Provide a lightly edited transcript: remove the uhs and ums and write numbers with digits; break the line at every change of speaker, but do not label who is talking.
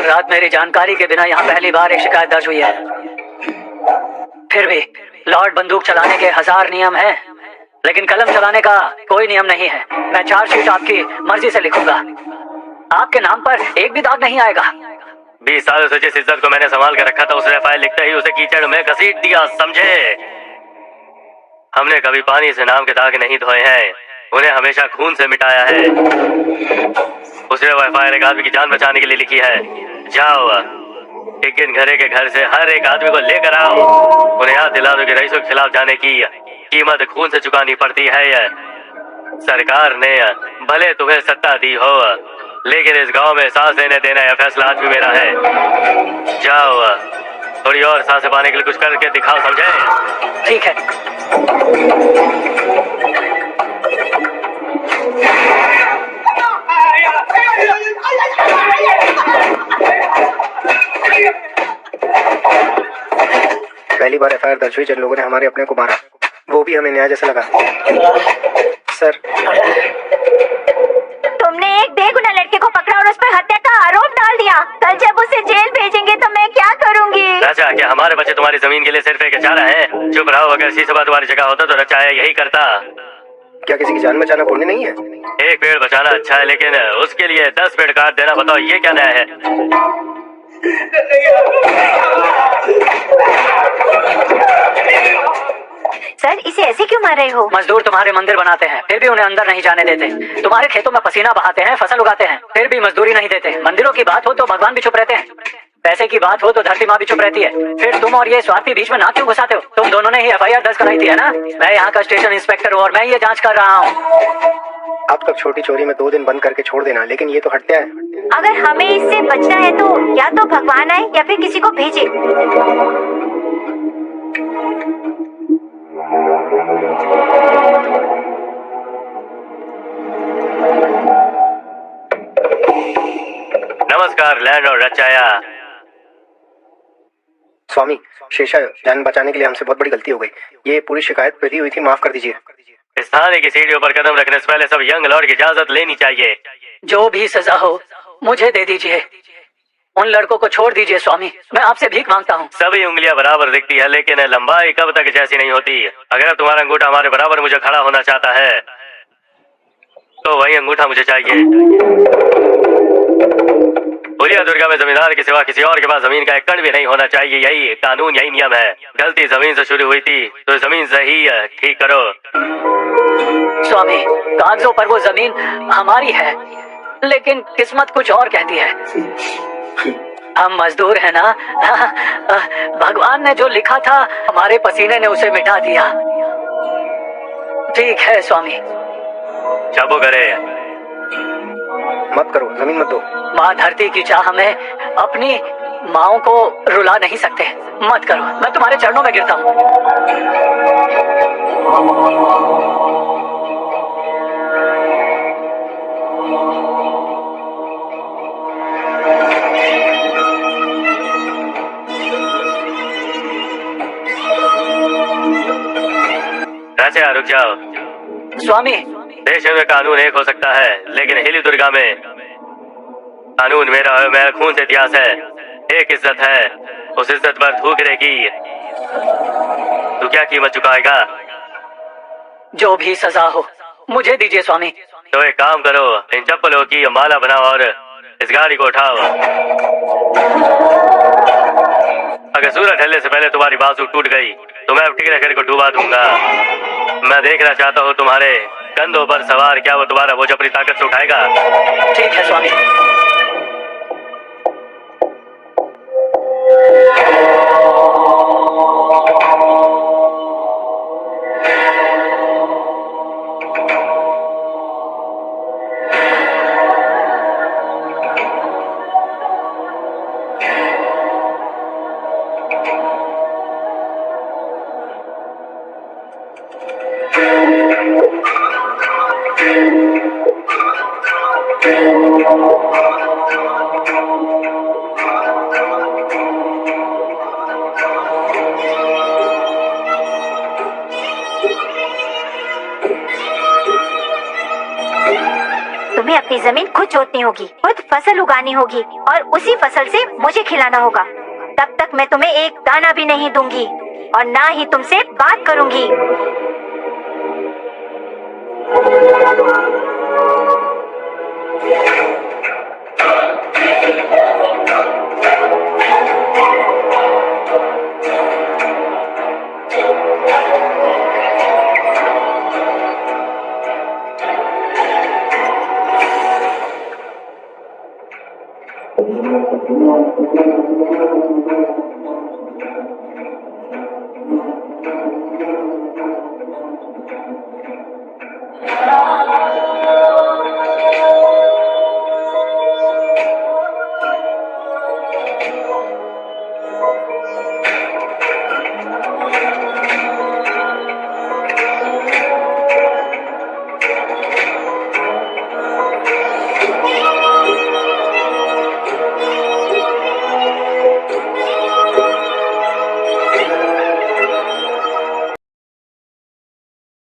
रात मेरी जानकारी के बिना यहाँ पहली बार एक शिकायत दर्ज हुई है। फिर भी लॉर्ड बंदूक चलाने के 1000 नियम हैं, लेकिन कलम चलाने का कोई नियम नहीं है। मैं चार्जशीट आपकी मर्जी से लिखूंगा, आपके नाम पर एक भी दाग नहीं आएगा।
20 सालों से जिस इज्जत को मैंने संभाल कर रखा था, उसने फाइल लिखते ही उसे कीचड़ में घसीट दिया, समझे? हमने कभी पानी से नाम के दाग नहीं धोए हैं, उन्हें हमेशा खून से मिटाया है। उसने वह फाइल एक आदमी की जान बचाने के लिए लिखी है। जाओ टिकन घरे के घर से हर एक आदमी को लेकर आओ, उन्हें याद दिला दो कि रईसों के खिलाफ जाने की कीमत खून से चुकानी पड़ती है। सरकार ने भले तुम्हें सत्ता दी हो, लेकिन इस गांव में सांस लेने देना यह फैसला आज भी मेरा है। जाओ थोड़ी और सांसें पाने के लिए कुछ करके दिखाओ, समझे?
ठीक है।
पहली बार एफआईआर दर्ज हुई जब लोगों ने हमारे अपने को मारा, वो भी हमें न्याय जैसा लगा। सर,
तुमने एक बेगुनाह लड़के को पकड़ा और उस पर हत्या का आरोप डाल दिया। कल जब उसे जेल भेजेंगे तो मैं क्या करूंगी?
राजा, क्या हमारे बच्चे तुम्हारी जमीन के लिए सिर्फ एक इशारा है? चुप रहो, अगर शीशोबा तुम्हारी जगह होता तो रचा यही करता।
क्या किसी की जान बचाना पुण्य नहीं है?
एक पेड़ बचाना अच्छा है, लेकिन उसके लिए 10 पेड़ काट देना, बताओ ये क्या न्याय है?
सर, इसे ऐसे क्यों मार रहे हो?
मजदूर तुम्हारे मंदिर बनाते हैं, फिर भी उन्हें अंदर नहीं जाने देते। तुम्हारे खेतों में पसीना बहाते हैं, फसल उगाते हैं, फिर भी मजदूरी नहीं देते। मंदिरों की बात हो तो भगवान भी चुप रहते हैं, पैसे की बात हो तो धरती माँ भी चुप रहती है। फिर तुम और ये स्वार्थी बीच में ना क्यों घुसाते हो? तुम दोनों ने ही एफआईआर दर्ज कराई थी, है ना? मैं यहाँ का स्टेशन इंस्पेक्टर हूँ और मैं ये जांच कर रहा हूँ।
अब तक छोटी चोरी में 2 दिन बंद करके छोड़ देना, लेकिन ये तो हत्या है।
अगर हमें इससे बचना है तो या तो भगवान आए या फिर किसी को भेजे।
नमस्कार लैंड और रचाया।
स्वामी, शेषा जान बचाने के लिए हमसे बहुत बड़ी गलती हो गई। ये पूरी शिकायत पे दी हुई थी, माफ कर दीजिए।
इस थाने की सीढ़ियों पर कदम रखने से पहले सब यंग लॉर्ड की इजाजत लेनी चाहिए।
जो भी सजा हो मुझे दे दीजिए, उन लड़कों को छोड़ दीजिए स्वामी, मैं आपसे भीख मांगता हूँ।
सभी उंगलियां बराबर दिखती है, लेकिन लंबाई कब तक जैसी नहीं होती। अगर तुम्हारा अंगूठा हमारे बराबर मुझे खड़ा होना चाहता है तो वही अंगूठा मुझे चाहिए। बुलिया दुर्गा में जमींदार के सिवा किसी और के पास जमीन का एक कण भी नहीं होना चाहिए। यही कानून, यही नियम है। गलती जमीन से शुरू हुई थी तो जमीन से ही ठीक करो।
स्वामी, कागजों पर वो जमीन हमारी है, लेकिन किस्मत कुछ और कहती है। हम मजदूर हैं ना, भगवान ने जो लिखा था हमारे पसीने ने उसे मिटा दिया। ठीक है स्वामी।
चाबू करे,
मत करो, जमीन मत दो।
माँ धरती की चाह में अपनी माओं को रुला नहीं सकते। मत करो, मैं तुम्हारे चरणों में गिरता हूँ।
राजा रुक जाओ।
स्वामी,
देश में कानून एक हो सकता है, लेकिन हिली दुर्गा में कानून मेरा है, मेरा खून से इतिहास है। एक इज्जत है, उस इज्जत पर थूक रहेगी। तू क्या कीमत चुकाएगा?
जो भी सजा हो मुझे दीजिए स्वामी।
तो एक काम करो, इन चप्पलों की माला बनाओ और इस गाड़ी को उठाओ। अगर सूरज ढलने से पहले तुम्हारी बाजू टूट गई तो मैं टिकरे घर को डुबा दूंगा। मैं देखना चाहता हूँ तुम्हारे कंधों पर सवार क्या वो दोबारा बोझ अपनी ताकत से उठाएगा।
ठीक है स्वामी।
अपनी जमीन खुद जोतनी होगी, खुद फसल उगानी होगी और उसी फसल से मुझे खिलाना होगा। तब तक मैं तुम्हें एक दाना भी नहीं दूंगी और ना ही तुमसे बात करूंगी।